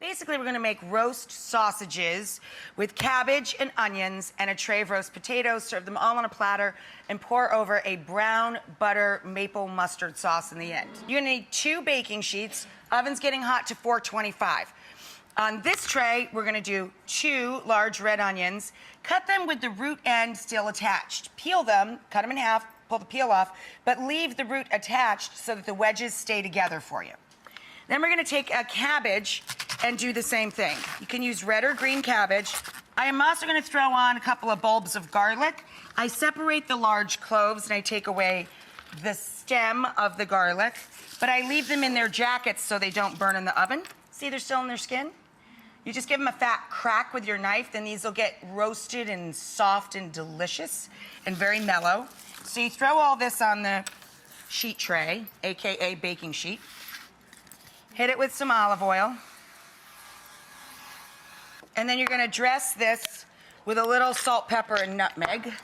Basically, we're gonna make roast sausages with cabbage and onions and a tray of roast potatoes, serve them all on a platter, and pour over a brown butter maple mustard sauce in the end. You're gonna need 2 baking sheets. Oven's getting hot to 425. On this tray, we're gonna do 2 large red onions. Cut them with the root end still attached. Peel them, cut them in half, pull the peel off, but leave the root attached so that the wedges stay together for you. Then we're gonna take a cabbage and do the same thing. You can use red or green cabbage. I am also gonna throw on a couple of bulbs of garlic. I separate the large cloves and I take away the stem of the garlic, but I leave them in their jackets so they don't burn in the oven. See, they're still in their skin? You just give them a fat crack with your knife, then these will get roasted and soft and delicious and very mellow. So you throw all this on the sheet tray, AKA baking sheet. Hit it with some olive oil. And then you're gonna dress this with a little salt, pepper, and nutmeg.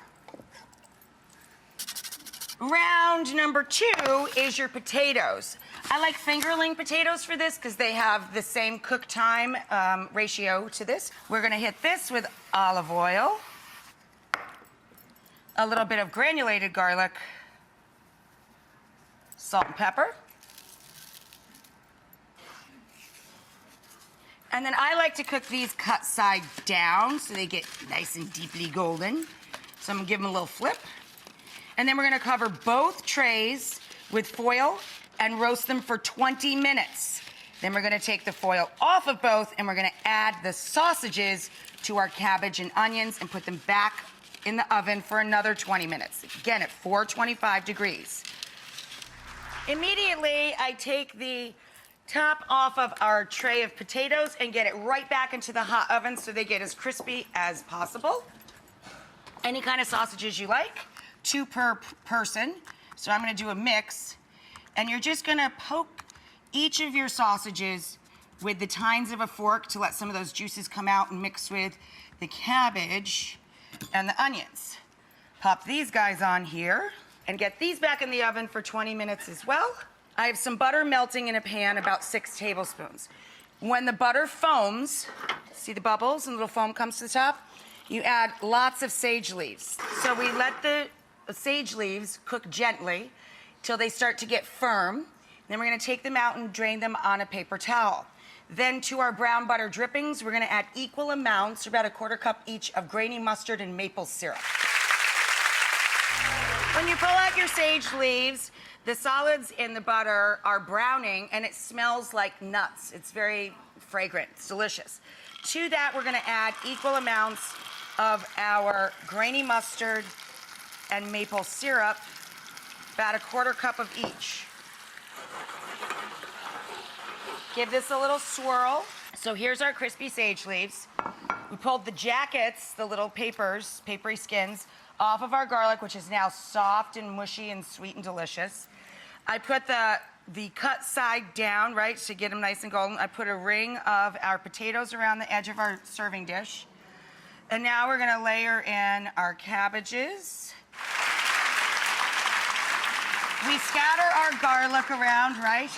Round number 2 is your potatoes. I like fingerling potatoes for this because they have the same cook time ratio to this. We're gonna hit this with olive oil, a little bit of granulated garlic, salt and pepper. And then I like to cook these cut side down so they get nice and deeply golden. So I'm gonna give them a little flip. And then we're gonna cover both trays with foil and roast them for 20 minutes. Then we're gonna take the foil off of both and we're gonna add the sausages to our cabbage and onions and put them back in the oven for another 20 minutes. Again, at 425 degrees. Immediately, I take the top off of our tray of potatoes and get it right back into the hot oven so they get as crispy as possible. Any kind of sausages you like, 2 per person. So I'm gonna do a mix. And you're just gonna poke each of your sausages with the tines of a fork to let some of those juices come out and mix with the cabbage and the onions. Pop these guys on here and get these back in the oven for 20 minutes as well. I have some butter melting in a pan, about 6 tablespoons. When the butter foams, see the bubbles and the little foam comes to the top? You add lots of sage leaves. So we let the sage leaves cook gently till they start to get firm. Then we're gonna take them out and drain them on a paper towel. Then to our brown butter drippings, we're gonna add equal amounts, about a 1/4 cup each, of grainy mustard and maple syrup. When you pull out your sage leaves, the solids in the butter are browning and it smells like nuts. It's very fragrant, it's delicious. To that, we're gonna add equal amounts of our grainy mustard and maple syrup, about a 1/4 cup of each. Give this a little swirl. So here's our crispy sage leaves. We pulled the jackets, the little papery skins, off of our garlic, which is now soft and mushy and sweet and delicious. I put the cut side down, right, to get them nice and golden. I put a ring of our potatoes around the edge of our serving dish. And now we're gonna layer in our cabbages. We scatter our garlic around, right?